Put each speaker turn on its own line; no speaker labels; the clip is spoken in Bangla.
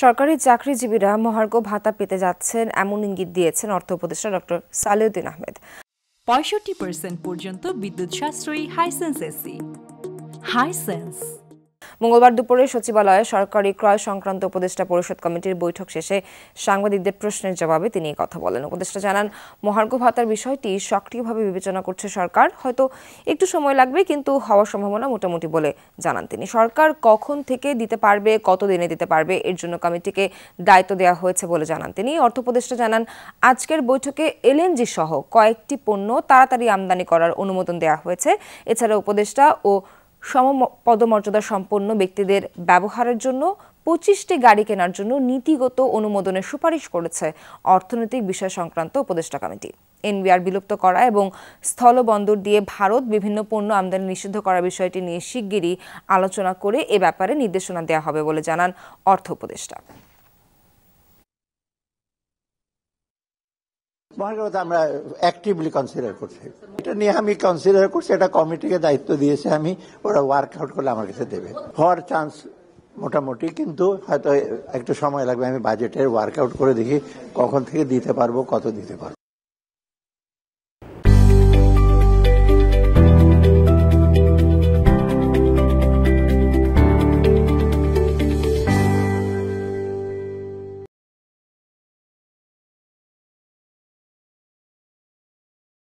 সরকারি চাকরিজীবীরা মহার্ঘ ভাতা পেতে যাচ্ছেন এমন ইঙ্গিত দিয়েছেন অর্থ উপদেষ্টা ডক্টর সালেউদ্দিন আহমেদ।
65% পর্যন্ত বিদ্যুৎ সাশ্রয়ী হাইসেন্স এসি। হাইসেন্স
মঙ্গলবার দুপুরে সচিবালয়ে সরকারি ক্রয় সংক্রান্ত উপদেষ্টা পরিষদ কমিটির বৈঠক শেষে সাংবাদিকদের প্রশ্নের জবাবে তিনি এই কথা বলেন। উপদেষ্টা জানান, মহার্ঘ ভাতার বিষয়টি সক্রিয়ভাবে বিবেচনা করছে সরকার। হয়তো একটু সময় লাগবে, কিন্তু হওয়ার সম্ভাবনা মোটামুটি বলে জানান তিনি। সরকার কখন থেকে দিতে পারবে, কত দিনে দিতে পারবে, এর জন্য কমিটিকে দায়িত্ব দেওয়া হয়েছে বলে জানান তিনি। অর্থ উপদেষ্টা জানান, আজকের বৈঠকে এলএনজি সহ কয়েকটি পণ্য তাড়াতাড়ি আমদানি করার অনুমোদন দেওয়া হয়েছে। এছাড়া উপদেষ্টা ও সমপদমর্যাদা সম্পন্ন ব্যক্তিদের ব্যবহারের জন্য 25টি গাড়ি কেনার জন্য নীতিগত অনুমোদনের সুপারিশ করেছে অর্থনৈতিক বিষয় সংক্রান্ত উপদেষ্টা কমিটি। এনবিআর বিলুপ্ত করা এবং স্থলবন্দর দিয়ে ভারত বিভিন্ন পণ্য আমদানি নিষিদ্ধ করার বিষয়টি নিয়ে শিগগিরই আলোচনা করে এ ব্যাপারে নির্দেশনা দেওয়া হবে বলে জানান অর্থ উপদেষ্টা।
মহার্ঘ আমরা অ্যাক্টিভলি কনসিডার করছি, এটা নিয়ে আমি কনসিডার করছি, এটা কমিটিকে দায়িত্ব দিয়েছে আমি, ওরা ওয়ার্ক আউট করলে আমার কাছে দেবে। হওয়ার চান্স মোটামুটি, কিন্তু হয়তো একটু সময় লাগবে। আমি বাজেটের ওয়ার্ক আউট করে দেখি কখন থেকে দিতে পারবো, কত দিতে পারবো।